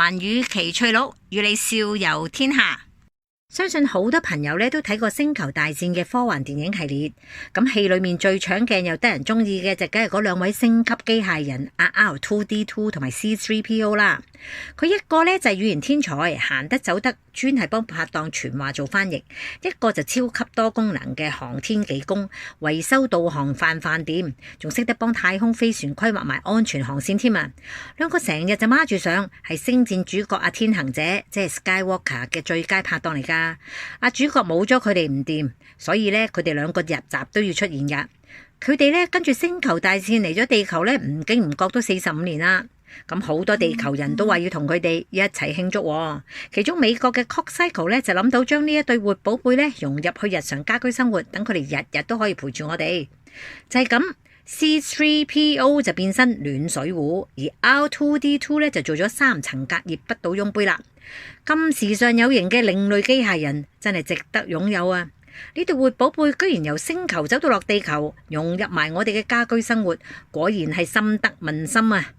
環宇奇趣錄，與你笑遊天下。相信好多朋友咧都睇過星球大戰嘅科幻電影系列，咁戲裏面最搶鏡又得人中意嘅就梗係嗰兩位星級機械人阿 R2-D2 同埋 C3PO 啦。佢一個咧就係語言天才，行得走得，專係幫拍檔傳話做翻譯；一個就超級多功能嘅航天技工，維修導航飯掂，仲識得幫太空飛船規劃埋安全航線添啊！兩個成日就孖住上，係星戰主角阿天行者，即係 Skywalker 嘅最佳拍檔嚟噶。阿主角冇咗佢哋唔掂，所以咧佢哋兩個入集都要出現噶。佢哋咧跟住星球大戰嚟咗地球咧，唔經唔覺都45年啦。咁好多地球人都話要同佢哋一齊慶祝喎。其中美國嘅 Coxcycle 咧就諗到將呢一對活寶貝咧融入去日常家居生活，等佢哋日日都可以陪住我哋。就係咁，C3PO 就變身暖水壺，而 R2-D2 咧就做咗3層隔熱不倒翁杯啦。咁時尚有型嘅另類機械人真係值得擁有啊！呢對活寶貝居然由星球走到落地球，融入埋我哋嘅家居生活，果然係深得民心啊！